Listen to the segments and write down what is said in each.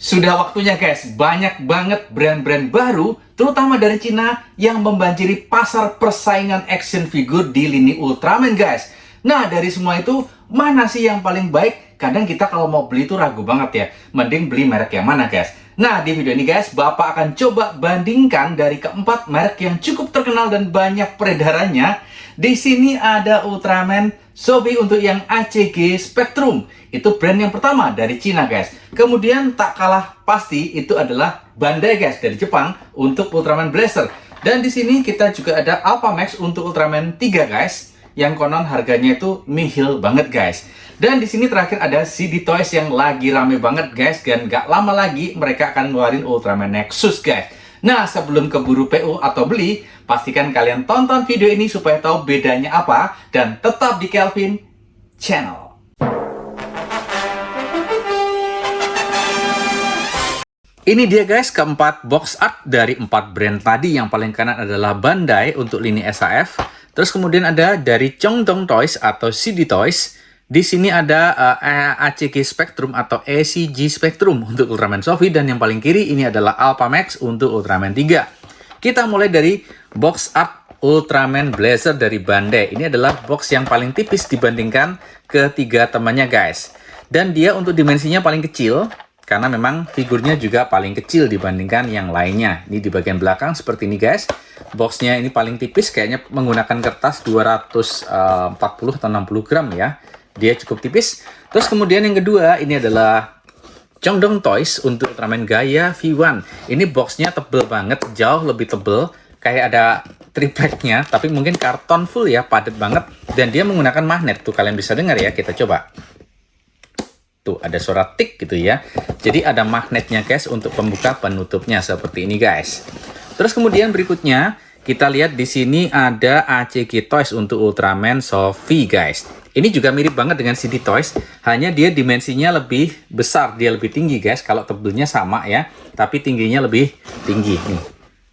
Sudah waktunya guys, banyak banget brand-brand baru, terutama dari Cina, yang membanjiri pasar persaingan action figure di lini Ultraman guys. Nah, dari semua itu, mana sih yang paling baik? Kadang kita kalau mau beli itu ragu banget ya, mending beli merek yang mana guys? Nah, di video ini guys, Bapak akan coba bandingkan dari keempat merek yang cukup terkenal dan banyak peredarannya. Di sini ada Ultraman Sophie untuk yang ACG Spectrum. Itu brand yang pertama dari Cina guys. Kemudian tak kalah pasti itu adalah Bandai guys dari Jepang untuk Ultraman Blazer. Dan di sini kita juga ada Alphamax untuk Ultraman 3 guys, yang konon harganya itu nihil banget guys. Dan di sini terakhir ada CD Toys yang lagi rame banget guys, dan gak lama lagi mereka akan ngeluarin Ultraman Nexus guys. Nah, sebelum keburu PO atau beli, pastikan kalian tonton video ini supaya tahu bedanya apa, dan tetap di Kelvin Channel. Ini dia guys, keempat box art dari 4 brand tadi. Yang paling kanan adalah Bandai untuk lini SAF. Terus kemudian ada dari Chongdong Toys atau CD Toys. Di sini ada ACG Spectrum atau ACG Spectrum untuk Ultraman Sophie. Dan yang paling kiri ini adalah Alphamax untuk Ultraman 3. Kita mulai dari box art Ultraman Blazer dari Bandai. Ini adalah box yang paling tipis dibandingkan ketiga temannya guys. Dan dia untuk dimensinya paling kecil, karena memang figurnya juga paling kecil dibandingkan yang lainnya. Ini di bagian belakang seperti ini guys. Boxnya ini paling tipis, kayaknya menggunakan kertas 240 atau 60 gram ya. Dia cukup tipis. Terus kemudian yang kedua, ini adalah Chongdong Toys untuk Ultraman Gaia V1. Ini boxnya tebel banget, jauh lebih tebel. Kayak ada tripleknya, tapi mungkin karton full ya, padat banget. Dan dia menggunakan magnet, tuh kalian bisa dengar ya, kita coba. Tuh, ada suara tik gitu ya. Jadi ada magnetnya guys untuk pembuka penutupnya seperti ini guys. Terus kemudian berikutnya, kita lihat di sini ada ACG Toys untuk Ultraman Sophie guys. Ini juga mirip banget dengan CD Toys, hanya dia dimensinya lebih besar, dia lebih tinggi guys. Kalau tebelnya sama ya, tapi tingginya lebih tinggi nih.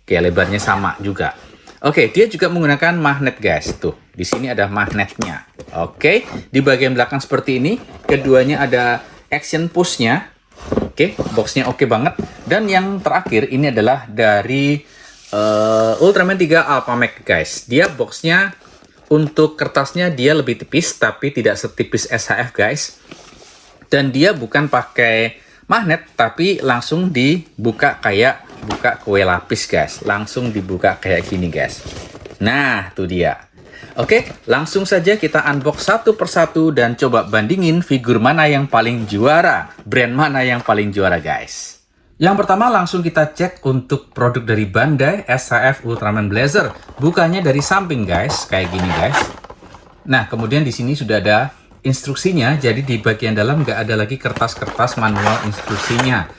Oke, lebarnya sama juga. Oke, dia juga menggunakan magnet guys. Tuh, di sini ada magnetnya. Oke, di bagian belakang seperti ini. Keduanya ada action push-nya. Oke, boxnya oke banget. Dan yang terakhir ini adalah dari Ultraman 3 Alphamax guys. Dia boxnya untuk kertasnya dia lebih tipis, tapi tidak setipis SHF guys. Dan dia bukan pakai magnet, tapi langsung dibuka kayak buka kue lapis guys. Langsung dibuka kayak gini guys. Nah, tuh dia. Oke, langsung saja kita unbox satu persatu dan coba bandingin figur mana yang paling juara, brand mana yang paling juara guys. Yang pertama langsung kita cek untuk produk dari Bandai SHF Ultraman Blazer. Bukanya dari samping guys, kayak gini guys. Nah, kemudian di sini sudah ada instruksinya, jadi di bagian dalam nggak ada lagi kertas-kertas manual instruksinya.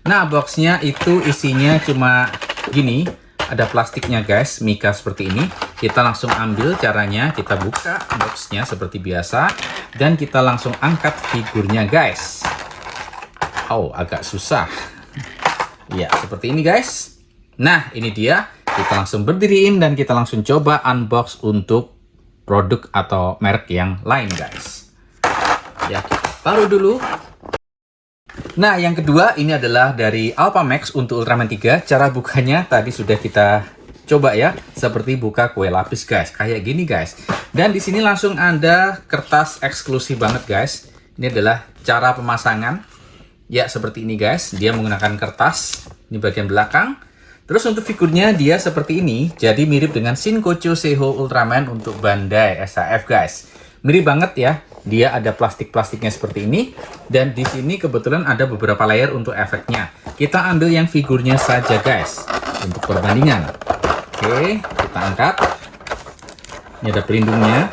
Nah, boxnya itu isinya cuma gini, ada plastiknya guys, mika seperti ini. Kita langsung ambil caranya, kita buka boxnya seperti biasa, dan kita langsung angkat figurnya guys. Oh, agak susah. Ya, seperti ini guys. Nah, ini dia. Kita langsung berdiriin dan kita langsung coba unbox untuk produk atau merek yang lain guys. Ya, kita taruh dulu. Nah, yang kedua ini adalah dari Alphamax untuk Ultraman 3. Cara bukanya tadi sudah kita coba ya, seperti buka kue lapis guys, kayak gini guys. Dan di sini langsung ada kertas eksklusif banget guys. Ini adalah cara pemasangan. Ya, seperti ini guys. Dia menggunakan kertas. Ini bagian belakang. Terus untuk figurnya dia seperti ini. Jadi mirip dengan Shinkocho Seiho Ultraman untuk Bandai SHF guys. Mirip banget ya. Dia ada plastik-plastiknya seperti ini. Dan di sini kebetulan ada beberapa layer untuk efeknya. Kita ambil yang figurnya saja guys, untuk perbandingan. Oke, kita angkat. Ini ada pelindungnya.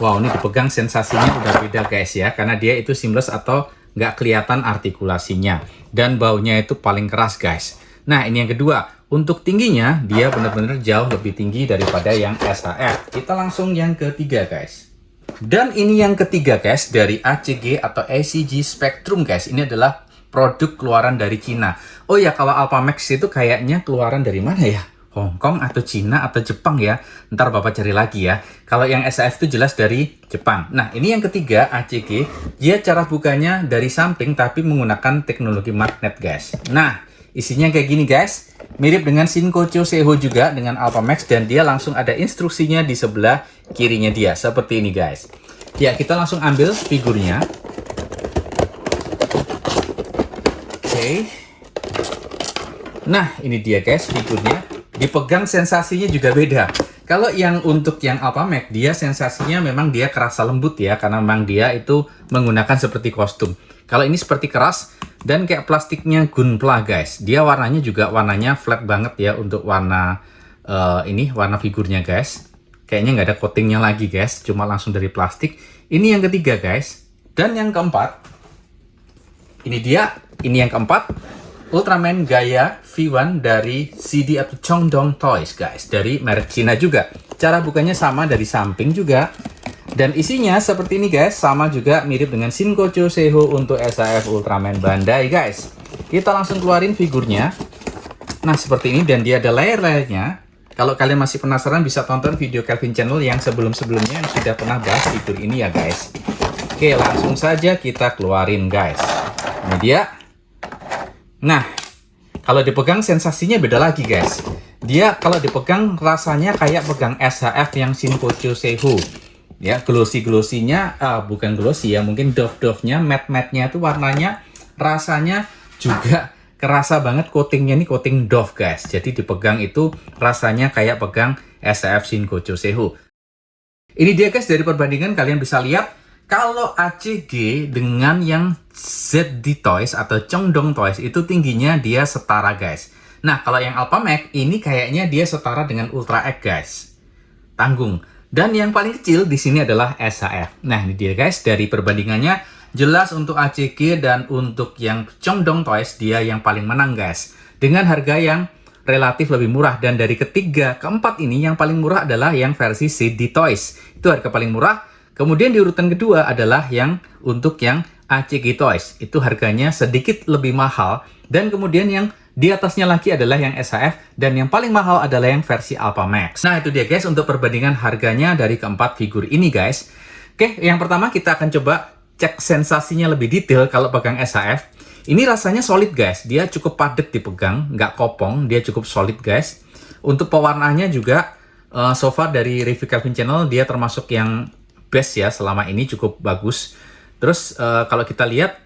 Wow, ini dipegang sensasinya udah beda guys ya. Karena dia itu seamless atau nggak kelihatan artikulasinya. Dan baunya itu paling keras guys. Nah, ini yang kedua. Untuk tingginya, dia benar-benar jauh lebih tinggi daripada yang SHF. Kita langsung yang ketiga guys. Dan ini yang ketiga guys, dari ACG atau ACG Spectrum guys. Ini adalah produk keluaran dari Cina. Oh ya, kalau Alphamax itu kayaknya keluaran dari mana ya? Hong Kong atau Cina atau Jepang ya. Ntar Bapak cari lagi ya. Kalau yang SAF itu jelas dari Jepang. Nah, ini yang ketiga, ACG. Dia cara bukanya dari samping tapi menggunakan teknologi magnet, guys. Nah, isinya kayak gini, guys. Mirip dengan Shinkocho Seiho juga dengan Alphamax, dan dia langsung ada instruksinya di sebelah kirinya dia. Seperti ini, guys. Ya, kita langsung ambil figurnya. Oke. Nah, ini dia, guys, figurnya. Dipegang sensasinya juga beda. Kalau yang untuk yang Alphamax, dia sensasinya memang dia kerasa lembut ya, karena memang dia itu menggunakan seperti kostum. Kalau ini seperti keras dan kayak plastiknya Gunpla, guys. Dia warnanya juga warnanya flat banget ya untuk warna ini warna figurnya, guys. Kayaknya nggak ada coatingnya lagi, guys, cuma langsung dari plastik. Ini yang ketiga, guys. Dan yang keempat, ini dia, ini yang keempat. Ultraman Gaia V1 dari CD atau Chongdong Toys, guys, dari merek Cina juga. Cara bukanya sama dari samping juga. Dan isinya seperti ini, guys, sama juga mirip dengan Shinkocho Seiho untuk SAF Ultraman Bandai, guys. Kita langsung keluarin figurnya. Nah, seperti ini, dan dia ada layer-layernya. Kalau kalian masih penasaran bisa tonton video Kelvin Channel yang sebelum-sebelumnya yang sudah pernah bahas figur ini ya, guys. Oke, langsung saja kita keluarin, guys. Ini dia. Nah, kalau dipegang sensasinya beda lagi, guys. Dia kalau dipegang rasanya kayak pegang SHF yang Shinkocho Seiho. Ya, glossy-glossy-nya, bukan glossy ya, mungkin doff-doff-nya, matte-matte-nya itu warnanya, rasanya juga kerasa banget coatingnya nih, coating doff, guys. Jadi dipegang itu rasanya kayak pegang SHF Shinkocho Seiho. Ini dia, guys, dari perbandingan kalian bisa lihat. Kalau ACG dengan yang ZD Toys atau Chongdong Toys itu tingginya dia setara, guys. Nah, kalau yang Alphamax ini kayaknya dia setara dengan Ultra X, guys. Tanggung. Dan yang paling kecil di sini adalah SHF. Nah, ini dia, guys, dari perbandingannya jelas untuk ACG dan untuk yang Chongdong Toys dia yang paling menang, guys. Dengan harga yang relatif lebih murah, dan dari ketiga ke empat ini yang paling murah adalah yang versi CD Toys. Itu harga paling murah. Kemudian di urutan kedua adalah yang untuk yang ACG Toys. Itu harganya sedikit lebih mahal. Dan kemudian yang di atasnya lagi adalah yang SHF. Dan yang paling mahal adalah yang versi Alphamax. Nah, itu dia, guys, untuk perbandingan harganya dari keempat figur ini, guys. Oke, yang pertama kita akan coba cek sensasinya lebih detail kalau pegang SHF. Ini rasanya solid, guys. Dia cukup padat dipegang, nggak kopong. Dia cukup solid, guys. Untuk pewarnaannya juga, so far dari review Kelvin Channel, dia termasuk yang best ya selama ini, cukup bagus. Terus kalau kita lihat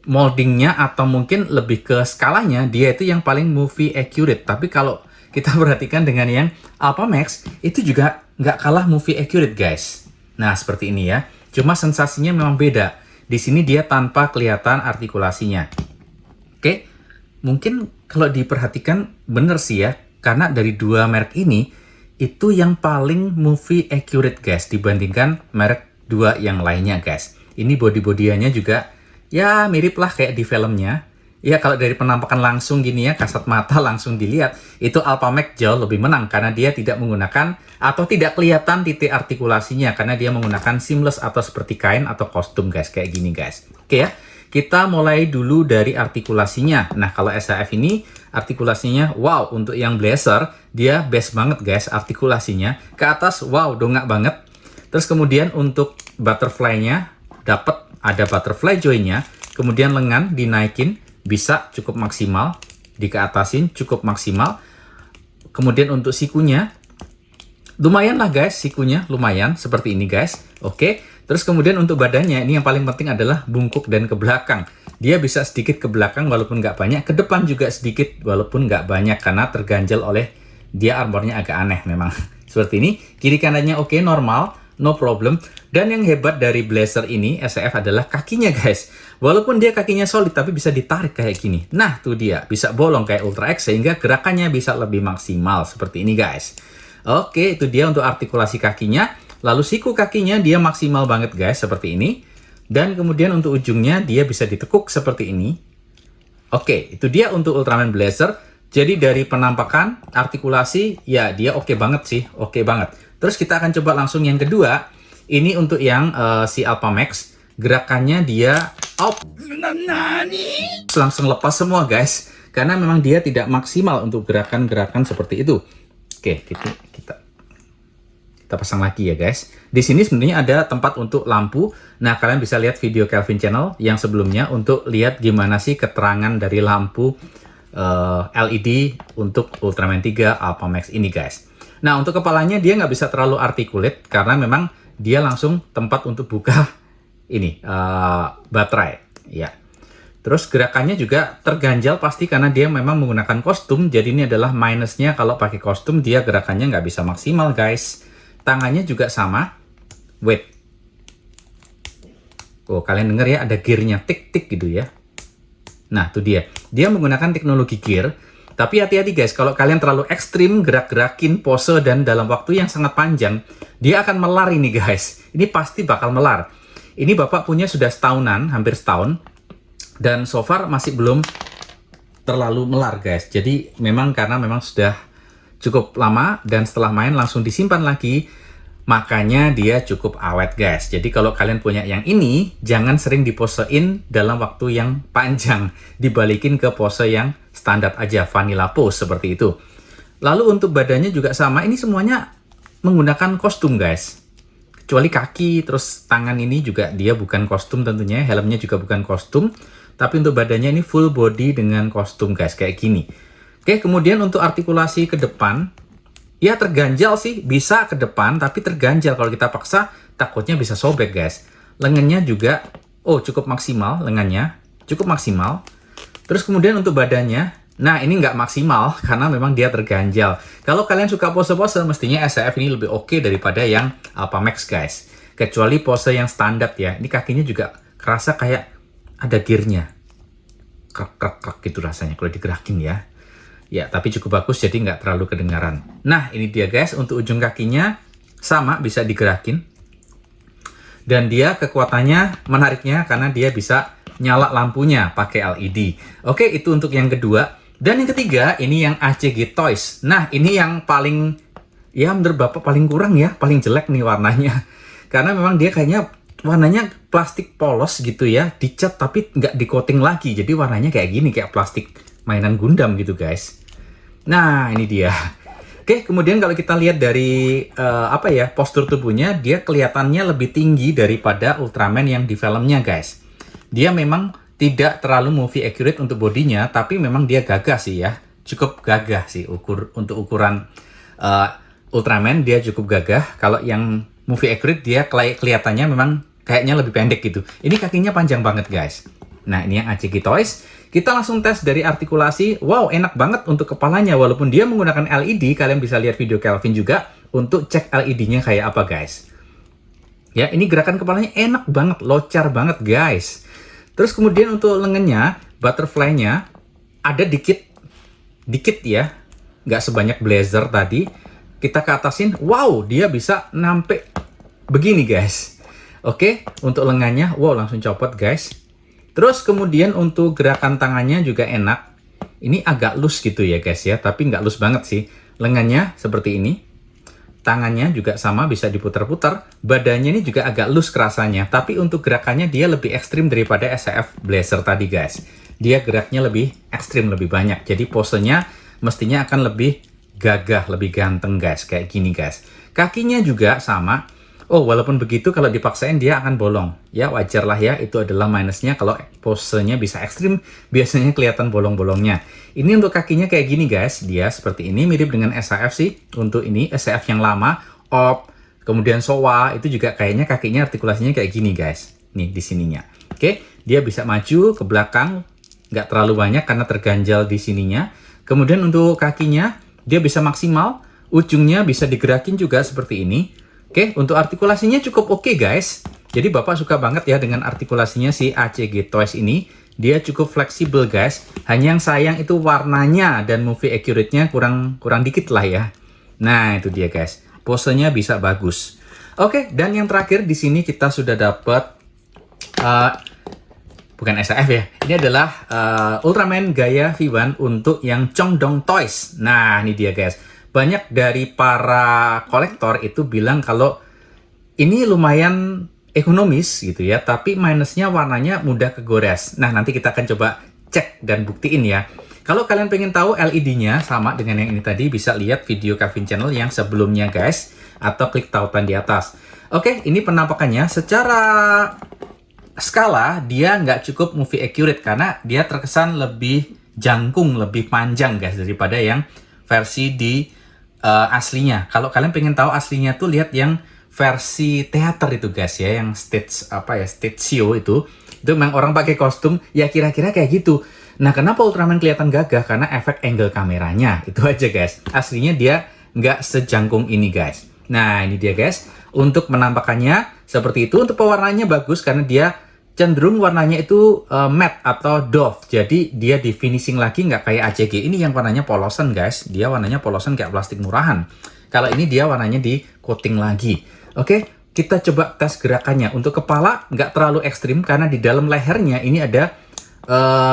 moldingnya atau mungkin lebih ke skalanya, dia itu yang paling movie accurate. Tapi kalau kita perhatikan dengan yang Alphamax, itu juga nggak kalah movie accurate, guys. Nah, seperti ini ya. Cuma sensasinya memang beda. Di sini dia tanpa kelihatan artikulasinya. Oke, mungkin kalau diperhatikan bener sih ya, karena dari dua merek ini itu yang paling movie accurate, guys, dibandingkan merek dua yang lainnya, guys. Ini body-bodiannya juga ya mirip lah kayak di filmnya. Ya, kalau dari penampakan langsung gini ya, kasat mata langsung dilihat, itu Alphamax jauh lebih menang karena dia tidak menggunakan atau tidak kelihatan titik artikulasinya karena dia menggunakan seamless atau seperti kain atau kostum, guys, kayak gini, guys. Oke ya. Kita mulai dulu dari artikulasinya. Nah, kalau SHF ini artikulasinya, wow, untuk yang blazer, dia best banget, guys, artikulasinya. Ke atas, wow, dongak banget. Terus kemudian untuk butterfly-nya, dapat ada butterfly joy-nya. Kemudian lengan dinaikin, bisa cukup maksimal. Dikeatasin, cukup maksimal. Kemudian untuk sikunya, lumayan lah, guys, sikunya lumayan, seperti ini, guys. Oke. Terus kemudian untuk badannya, ini yang paling penting adalah bungkuk dan ke belakang. Dia bisa sedikit ke belakang walaupun nggak banyak, ke depan juga sedikit walaupun nggak banyak, karena terganjal oleh dia armornya agak aneh memang. Seperti ini, kiri kanannya oke, normal, no problem. Dan yang hebat dari blazer ini, SHF, adalah kakinya, guys. Walaupun dia kakinya solid, tapi bisa ditarik kayak gini. Nah, tuh dia, bisa bolong kayak Ultra X, sehingga gerakannya bisa lebih maksimal, seperti ini, guys. Oke, itu dia untuk artikulasi kakinya. Lalu siku kakinya dia maksimal banget, guys, seperti ini. Dan kemudian untuk ujungnya dia bisa ditekuk seperti ini. Oke, itu dia untuk Ultraman Blazer. Jadi dari penampakan, artikulasi, ya dia oke banget sih, oke banget. Terus kita akan coba langsung yang kedua. Ini untuk yang si Alphamax. Gerakannya dia langsung lepas semua, guys. Karena memang dia tidak maksimal untuk gerakan-gerakan seperti itu. Oke, kita pasang lagi ya guys. Di sini sebenarnya ada tempat untuk lampu. Nah, kalian bisa lihat video Kelvin Channel yang sebelumnya untuk lihat gimana sih keterangan dari lampu LED untuk Ultraman 3 Alpha Max ini guys. Nah, untuk kepalanya dia nggak bisa terlalu articulate karena memang dia langsung tempat untuk buka ini baterai ya. Terus gerakannya juga terganjal pasti karena dia memang menggunakan kostum. Jadi ini adalah minusnya kalau pakai kostum, dia gerakannya nggak bisa maksimal guys. Tangannya juga sama. Wait. Oh, kalian denger ya, ada gearnya tik-tik gitu ya. Nah, itu dia. Dia menggunakan teknologi gear. Tapi hati-hati guys, kalau kalian terlalu ekstrim gerak-gerakin pose dan dalam waktu yang sangat panjang, dia akan melar ini guys. Ini pasti bakal melar. Ini bapak punya sudah setahunan, hampir setahun. Dan so far masih belum terlalu melar guys. Jadi memang karena memang sudah cukup lama dan setelah main langsung disimpan lagi, makanya dia cukup awet guys. Jadi kalau kalian punya yang ini, jangan sering diposein dalam waktu yang panjang, dibalikin ke pose yang standar aja, vanilla pose seperti itu. Lalu untuk badannya juga sama, ini semuanya menggunakan kostum guys, kecuali kaki, terus tangan ini juga dia bukan kostum tentunya, helmnya juga bukan kostum, tapi untuk badannya ini full body dengan kostum guys, kayak gini. Oke, kemudian untuk artikulasi ke depan, ya terganjal sih, bisa ke depan, tapi terganjal. Kalau kita paksa, takutnya bisa sobek guys. Lengannya juga, oh cukup maksimal, lengannya cukup maksimal. Terus kemudian untuk badannya, nah ini nggak maksimal, karena memang dia terganjal. Kalau kalian suka pose-pose, mestinya SAF ini lebih oke daripada yang Alpha Max guys. Kecuali pose yang standar ya, ini kakinya juga kerasa kayak ada gearnya. Krek-krek gitu rasanya kalau digerakin ya. Ya, tapi cukup bagus jadi nggak terlalu kedengaran. Nah, ini dia guys, untuk ujung kakinya sama bisa digerakin. Dan dia kekuatannya menariknya karena dia bisa nyala lampunya pakai LED. Oke, itu untuk yang kedua. Dan yang ketiga, ini yang ACG Toys. Nah, ini yang paling, ya menurut Bapak paling kurang ya, paling jelek nih warnanya. Karena memang dia kayaknya warnanya plastik polos gitu ya, dicat tapi nggak di coating lagi. Jadi warnanya kayak gini, kayak plastik mainan Gundam gitu guys. Nah, ini dia. Oke, kemudian kalau kita lihat dari postur tubuhnya, dia kelihatannya lebih tinggi daripada Ultraman yang di filmnya, guys. Dia memang tidak terlalu movie accurate untuk bodinya, tapi memang dia gagah sih ya. Cukup gagah sih untuk ukuran Ultraman, dia cukup gagah. Kalau yang movie accurate dia kelihatannya memang kayaknya lebih pendek gitu. Ini kakinya panjang banget, guys. Nah, ini yang ACG Toys. Kita langsung tes dari artikulasi. Wow, enak banget untuk kepalanya. Walaupun dia menggunakan LED, kalian bisa lihat video Kelvin juga untuk cek LED-nya kayak apa, guys. Ya, ini gerakan kepalanya enak banget, locar banget, guys. Terus kemudian untuk lengannya, butterfly-nya ada dikit ya. Nggak sebanyak blazer tadi. Kita ke atasin, wow, dia bisa nampe begini, guys. Oke, untuk lengannya, wow, langsung copot, guys. Terus kemudian untuk gerakan tangannya juga enak. Ini agak loose gitu ya guys ya, tapi nggak loose banget sih. Lengannya seperti ini. Tangannya juga sama, bisa diputar-putar. Badannya ini juga agak loose kerasanya. Tapi untuk gerakannya dia lebih ekstrim daripada SAF Blazer tadi guys. Dia geraknya lebih ekstrim, lebih banyak. Jadi posenya mestinya akan lebih gagah, lebih ganteng guys. Kayak gini guys. Kakinya juga sama. Oh, walaupun begitu kalau dipaksain dia akan bolong. Ya, wajar lah ya, itu adalah minusnya kalau posenya bisa ekstrim, biasanya kelihatan bolong-bolongnya. Ini untuk kakinya kayak gini guys, dia seperti ini, mirip dengan SAF sih. Untuk ini, SAF yang lama, OP, kemudian SOWA, itu juga kayaknya kakinya artikulasinya kayak gini guys. Nih, di sininya. Oke, dia bisa maju ke belakang, nggak terlalu banyak karena terganjal di sininya. Kemudian untuk kakinya, dia bisa maksimal, ujungnya bisa digerakin juga seperti ini. Oke, untuk artikulasinya cukup oke guys. Jadi Bapak suka banget ya dengan artikulasinya si ACG Toys ini. Dia cukup fleksibel guys. Hanya yang sayang itu warnanya dan movie accurate-nya kurang dikit lah ya. Nah, itu dia guys. Posenya bisa bagus. Oke, dan yang terakhir di sini kita sudah dapat bukan SAF ya. Ini adalah Ultraman Gaia V1 untuk yang Chongdong Toys. Nah, ini dia guys. Banyak dari para kolektor itu bilang kalau ini lumayan ekonomis gitu ya, tapi minusnya warnanya mudah kegores. Nah, nanti kita akan coba cek dan buktiin ya. Kalau kalian pengen tahu LED-nya sama dengan yang ini tadi, bisa lihat video Kelvin Channel yang sebelumnya guys, atau klik tautan di atas. Oke, ini penampakannya. Secara skala, dia nggak cukup movie accurate karena dia terkesan lebih jangkung, lebih panjang guys daripada yang versi di aslinya. Kalau kalian pengen tahu aslinya tuh lihat yang versi teater itu guys ya, yang stage stage show itu memang orang pakai kostum ya kira-kira kayak gitu. Nah, kenapa Ultraman kelihatan gagah? Karena efek angle kameranya. Itu aja guys. Aslinya dia nggak sejangkung ini guys. Nah, ini dia guys. Untuk penampakannya seperti itu. Untuk pewarnaannya bagus karena dia cenderung warnanya itu matte atau doff. Jadi dia di finishing lagi nggak kayak ACG. Ini yang warnanya polosan guys. Dia warnanya polosan kayak plastik murahan. Kalau ini dia warnanya di coating lagi. Oke, kita coba tes gerakannya. Untuk kepala nggak terlalu ekstrim karena di dalam lehernya ini ada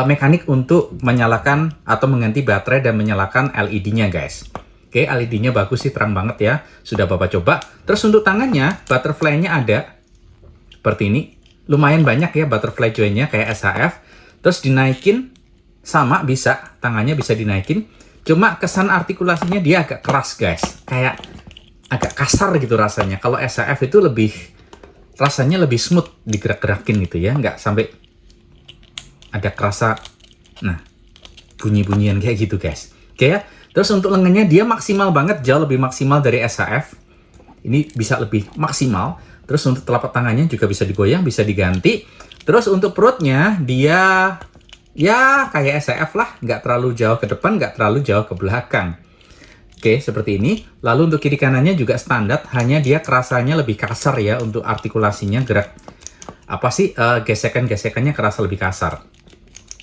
mekanik untuk menyalakan atau mengganti baterai dan menyalakan LED-nya guys. Oke, LED-nya bagus sih, terang banget ya. Sudah Bapak coba. Terus untuk tangannya, butterfly-nya ada seperti ini. Lumayan banyak ya butterfly joint-nya kayak SHF. Terus dinaikin sama bisa, tangannya bisa dinaikin. Cuma kesan artikulasinya dia agak keras guys. Kayak agak kasar gitu rasanya. Kalau SHF itu rasanya lebih smooth digerak-gerakin gitu ya. Nggak sampai ada kerasa, nah, bunyi-bunyian kayak gitu guys. Oke ya. Terus untuk lengannya dia maksimal banget, jauh lebih maksimal dari SHF. Ini bisa lebih maksimal. Terus untuk telapak tangannya juga bisa digoyang, bisa diganti. Terus untuk perutnya dia ya kayak SHF lah, nggak terlalu jauh ke depan, nggak terlalu jauh ke belakang. Oke, seperti ini. Lalu untuk kiri kanannya juga standar, hanya dia kerasanya lebih kasar ya untuk artikulasinya, gerak gesekan-gesekannya kerasa lebih kasar.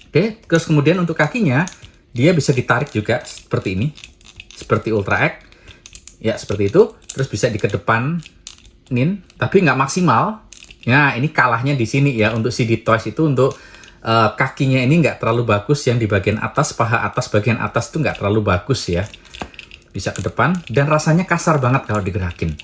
Oke, terus kemudian untuk kakinya dia bisa ditarik juga seperti ini, seperti Ultra X. Ya, seperti itu. Terus bisa dikedepanin, tapi nggak maksimal. Nah, ini kalahnya di sini ya. Untuk CD Toys itu untuk kakinya ini nggak terlalu bagus. Yang di bagian atas, paha atas, bagian atas itu nggak terlalu bagus ya. Bisa ke depan, dan rasanya kasar banget kalau digerakin.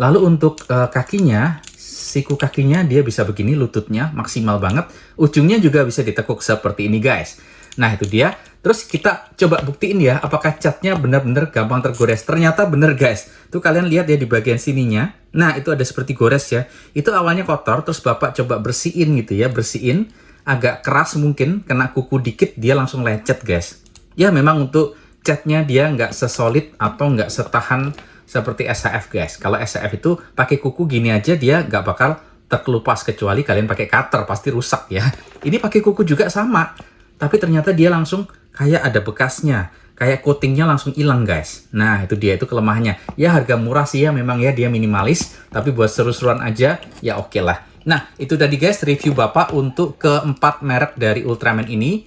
Lalu untuk kakinya, siku kakinya dia bisa begini, lututnya maksimal banget. Ujungnya juga bisa ditekuk seperti ini guys. Nah, itu dia. Terus kita coba buktiin ya, apakah catnya benar-benar gampang tergores. Ternyata bener guys. Tuh kalian lihat ya di bagian sininya. Nah, itu ada seperti gores ya. Itu awalnya kotor, terus Bapak coba bersihin gitu ya. Bersihin, agak keras mungkin, kena kuku dikit, dia langsung lecet guys. Ya, memang untuk catnya dia nggak sesolid atau nggak setahan seperti SHF guys. Kalau SHF itu pakai kuku gini aja, dia nggak bakal terkelupas. Kecuali kalian pakai cutter, pasti rusak ya. Ini pakai kuku juga sama. Tapi ternyata dia langsung kayak ada bekasnya, kayak coatingnya langsung hilang guys. Nah, itu dia, itu kelemahannya. Ya harga murah sih ya, memang ya dia minimalis, tapi buat seru-seruan aja ya oke lah. Nah, itu tadi guys review Bapak untuk keempat merek dari Ultraman ini.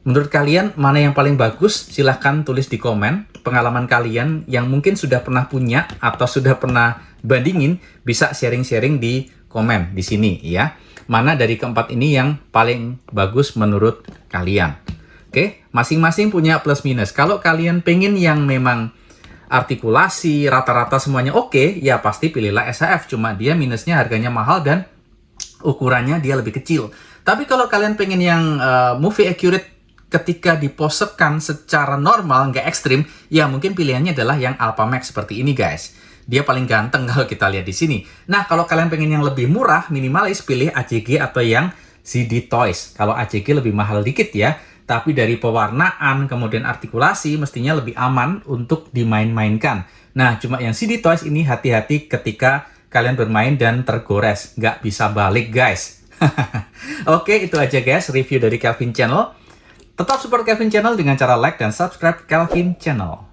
Menurut kalian mana yang paling bagus? Silahkan tulis di komen. Pengalaman kalian yang mungkin sudah pernah punya atau sudah pernah bandingin, bisa sharing-sharing di komen di sini ya. Mana dari keempat ini yang paling bagus menurut kalian? Oke, masing-masing punya plus minus. Kalau kalian pengen yang memang artikulasi, rata-rata semuanya oke, ya pasti pilihlah SHF. Cuma dia minusnya harganya mahal dan ukurannya dia lebih kecil. Tapi kalau kalian pengen yang movie accurate ketika diposekan secara normal, nggak ekstrim, ya mungkin pilihannya adalah yang Alpha Max seperti ini guys. Dia paling ganteng kalau kita lihat di sini. Nah, kalau kalian pengen yang lebih murah, minimalis, pilih ACG atau yang CD Toys. Kalau ACG lebih mahal dikit ya, tapi dari pewarnaan, kemudian artikulasi, mestinya lebih aman untuk dimain-mainkan. Nah, cuma yang CD Toys ini hati-hati ketika kalian bermain dan tergores. Nggak bisa balik, guys. Oke, itu aja guys, review dari Kelvin Channel. Tetap support Kelvin Channel dengan cara like dan subscribe Kelvin Channel.